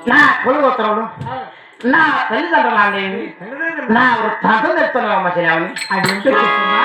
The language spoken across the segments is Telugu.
నా కులగోత్రములు నా తల్లిదండ్రులు నా వృత్తాంతం చెప్తున్నావు అమ్మ చెల్లెవని అది ఏంటో చెప్తున్నా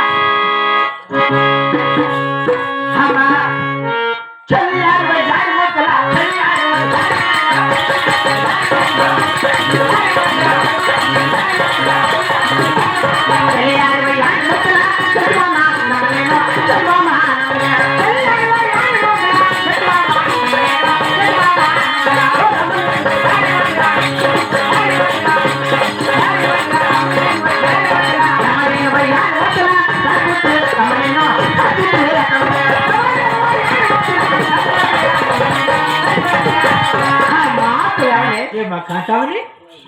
కాటవని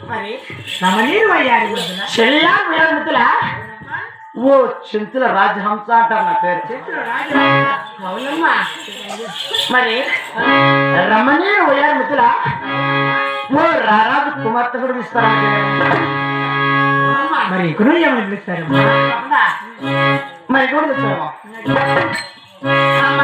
మరి నమనీరు అయ్యారు ముద్దుల ఓ చింతల రాజహంస అంటారు నా పేరు అవునమ్మా మరి రమణీరు అయ్యారు ముద్దుల ఓ రారాజు కుమార్తె కూడా ఇస్తారా మరి ఇక్కడ ఏమని పిలుస్తారు మరి కూడా ఇస్తారా Come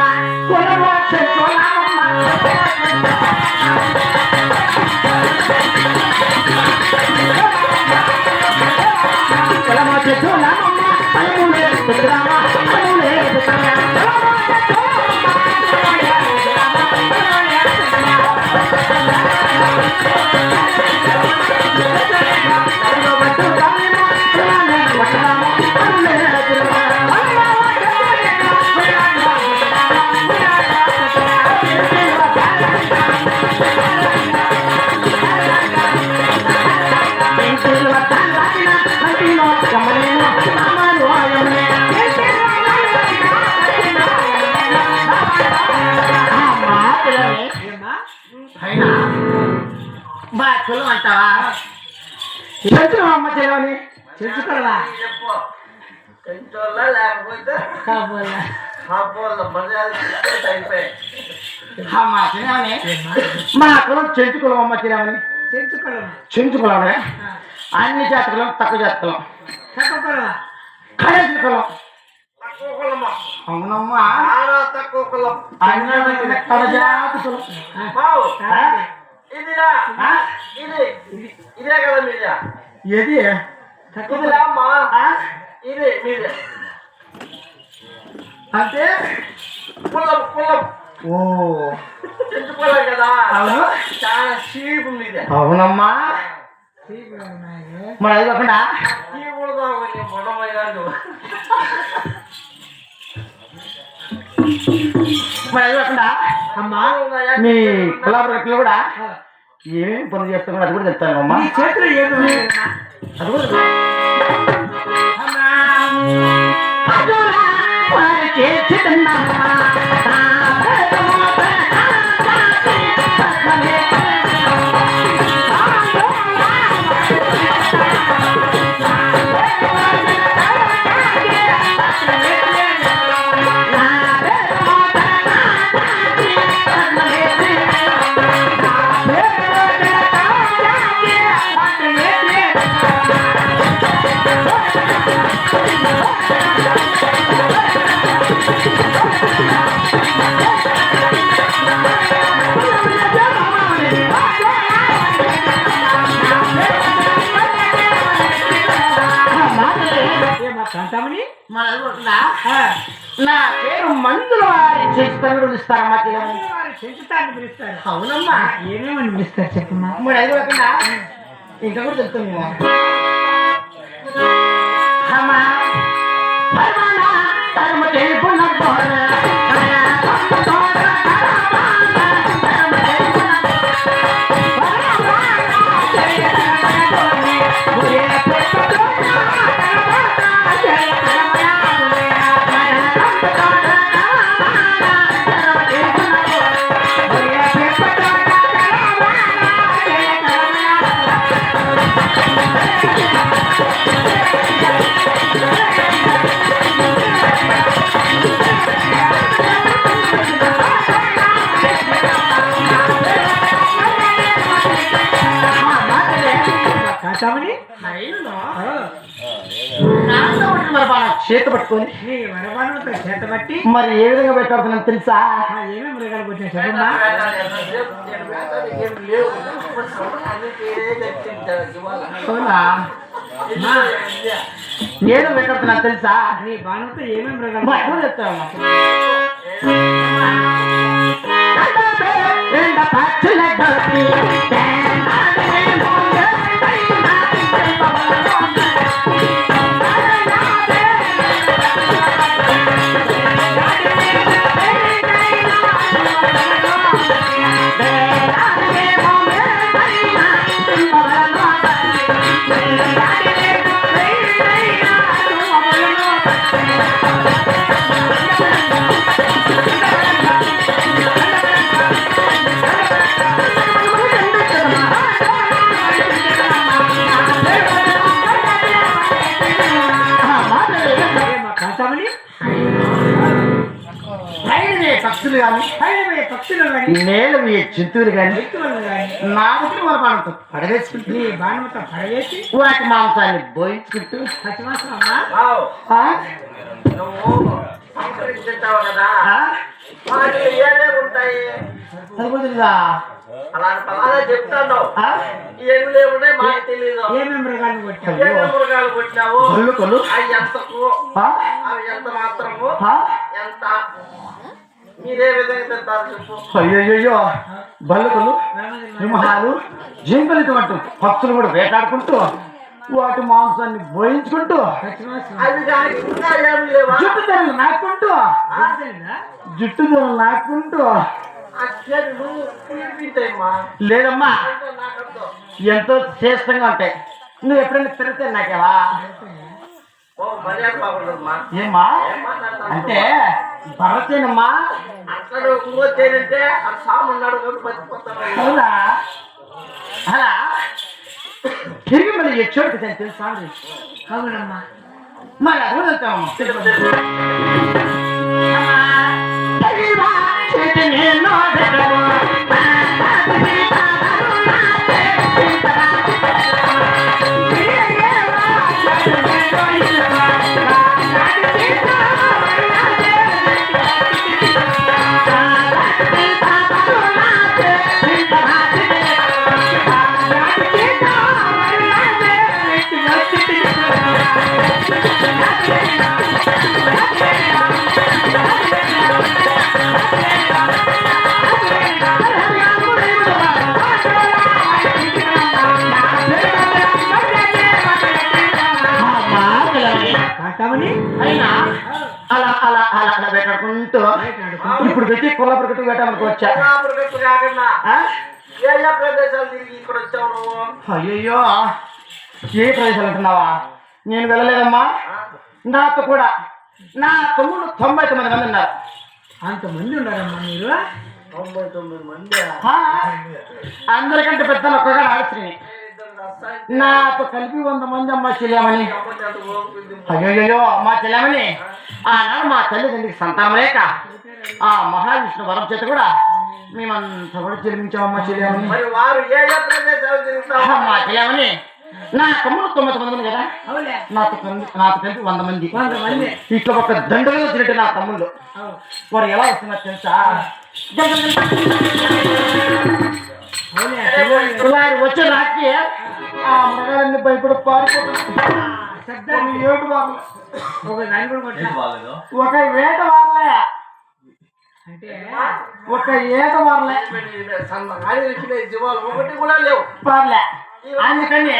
on, కులం అంటావా? చెంచుకులం అమ్మ చెల్లవని చెంచుకోవా? లేకపోతే అమ్మ చెల్లవని మా కులం చెంచుకులం అమ్మ చెల్లవని చెంచుకులం అన్ని జాతకులం తక్కువ జాతకులం కడేసిన కులం అవునమ్మా తక్కువ కులం కడజాతి కులం ఇదిరా ఇదే కదా మీదే ఏది ఇదిరా అమ్మా ఇదే మీదే అంటే కులం కులం ఓ చెంచుకోలేం కదా అవును చాలా చీపు మీదే అవునమ్మా మరి అది కాకుండా చీపుడుదా కొంచెం పొడమైనాడు మరి అది కాకుండా అమ్మా మీ కులాబరట్లు కూడా ఏమేమి పనులు చేస్తామో అది కూడా చెప్తాను అమ్మా చేతులు ఏమి అది కూడా నా పేరు మందుల వారి చెంచుతాను పిలుస్తారమ్మా చెంచుతాన్ని పిలుస్తారు. అవునమ్మా ఏమేమని పిలుస్తారు చెప్పమ్మా. మరి అది కాకుండా ఇంకా కూడా చెప్తాము అమ్మా చేత పట్టుకొని చేత పట్టి మరి ఏ విధంగా పెట్టాడుతున్నాను తెలుసా? ఏమేమి మృగాలు కొట్టినా చెప్పమ్మా. ఏదో పెట్టాడుతున్నాను తెలుసా? నీ బాణంతో ఏమేమి మృగాలు చెప్తాను. పక్షులు కానీ నేల జంతువులు కానీ నా దగ్గర మన బాణంతో పడవేసుకుంటూ బాణంతో పడవేసి వాటి మాంసాన్ని బోయించుకుంటూ చెప్తాను ఏమి లేవుంటే మాకు తెలియదు. ఏమేమి మృగాలు కొట్టినావు అవి ఎంతకు అవి ఎంత మాత్రము ఎంత మీరే విధంగా తింటారు చెప్పు. అయ్యో బల్లుకలు సింహాలు జింకలు ఇటువంటి పక్షులు కూడా వేటాడుకుంటూ వాటి మాంసాన్ని బోయించుకుంటూ జుట్టు ధరలు నాకుంటూ లేదమ్మా ఎంతో శ్రేష్టంగా ఉంటాయి. నువ్వు ఎప్పుడైనా తిరిగితే నాకేవా ఏమ్మా అంటే భరతేనమ్మా అక్కడ ఇంకోటేనంటే ఆ సామున్నాడు అవునా అలా తిరిగి మళ్ళీ ఎచ్చోడికి తెలుసా అండి? అవునమ్మా. మరి అది కూడా వెళ్తామమ్మా. అయినా అలా అలా అలా అలా వేటాడుకుంటూ ఇప్పుడు పెట్టి కొల్లాపురి గట్టు వేటాడుకు వచ్చా. కొల్లాపురి కాకుండా ఆ? ఏ ఏ ప్రదేశాలు తిరిగి ఇక్కడ వచ్చావు నువ్వు? అయ్యయ్యో ఏ ప్రదేశాలు అంటున్నావా? నేను వెళ్ళలేదమ్మా. నాతో కూడా నా తమ్ముడు 99 మంది ఉన్నారు. అంతమంది ఉన్నారమ్మా మీరు? 99 మంది. అందరికంటే పెద్ద ఒక్కగా ఆలోచన నాతో కలిపి 100 మంది అమ్మ చెల్లామని. అయ్యో మా చెల్లామని ఆనాడు మా తల్లిదండ్రికి సంతానం లేక ఆ మహావిష్ణు వరం చేత కూడా మేమంతా కూడా చెల్లించామమ్మ చెల్లామని. మరి వారు ఏ ఏ ప్రదేశాలు తిరుగుతావు? మా చెల్లామని నా తమ్ముడు 99 మంది కదా, అవులే. నాతో కలిపి 100 మంది. 100 మంది. ఇట్లా ఒక దండగా వచ్చినట్టు నా తమ్ముళ్ళు వారు ఎలా వస్తున్నారు తెలుసా? వారు వచ్చే రాత్రి ఆ మృగాలన్నీ భయపడి పారిపోతున్నారు. ఏడు వారలే, ఒక దాని కూడా కొట్టా. ఒక వేట వారలే, అంటే ఒక ఏట వారలే జీవాలు ఒకటి కూడా లేవు. పారలే. అందుకని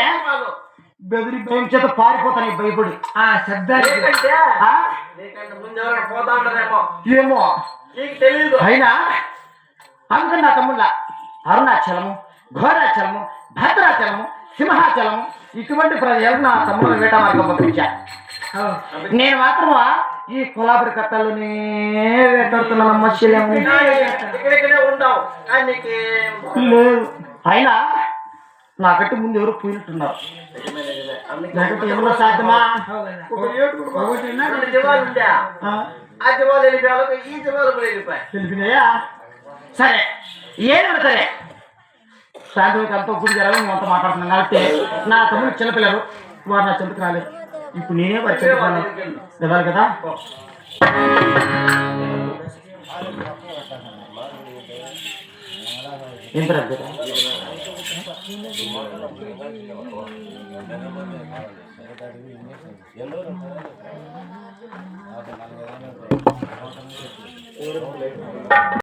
బెదిరి భయం చేత పారిపోతాను భయపడి. ఆ శబ్దాలు నీకంటే ముందు ఎవరైనా పోతా ఉంటారేమో ఏమో నీకు తెలియదు. అయినా అందుకని నా తమ్ముళ్ళ అరుణాచలము, ఘోరాచలము, భద్రాచలము, సింహాచలము ఇటువంటి ప్రజలు నా తమ్ముడు వేట మార్గం పంపించా. నేను మాత్రం ఈ కొల్లాపురి కట్టలోనే వేటాడుతున్నానమ్మ చెల్లెము. ఇక్కడిక్కడే ఉంటావు లేదు. అయినా నాకంటే ముందు ఎవరు పోయినట్టున్నారు. నాకంటే ఎవరో సాధ్యమా? జీవాలు ఉండే ఆ జీవాలు వెళ్ళిపోయాలి, ఈ జీవాలు కూడా వెళ్ళిపోయాయి. తెలిపినాయా? సరే ఏదైనా సరే సాయంత్రం అంతా గుడి జరగదు, మేము అంతా మాట్లాడుతున్నాం కాబట్టి నా తమ్ముడు చిన్నపిల్లలు వారు నా చెంతకు రాలేదు. ఇప్పుడు నేనే వారి చెంతకు వెళ్ళాలి కదా. ఎంత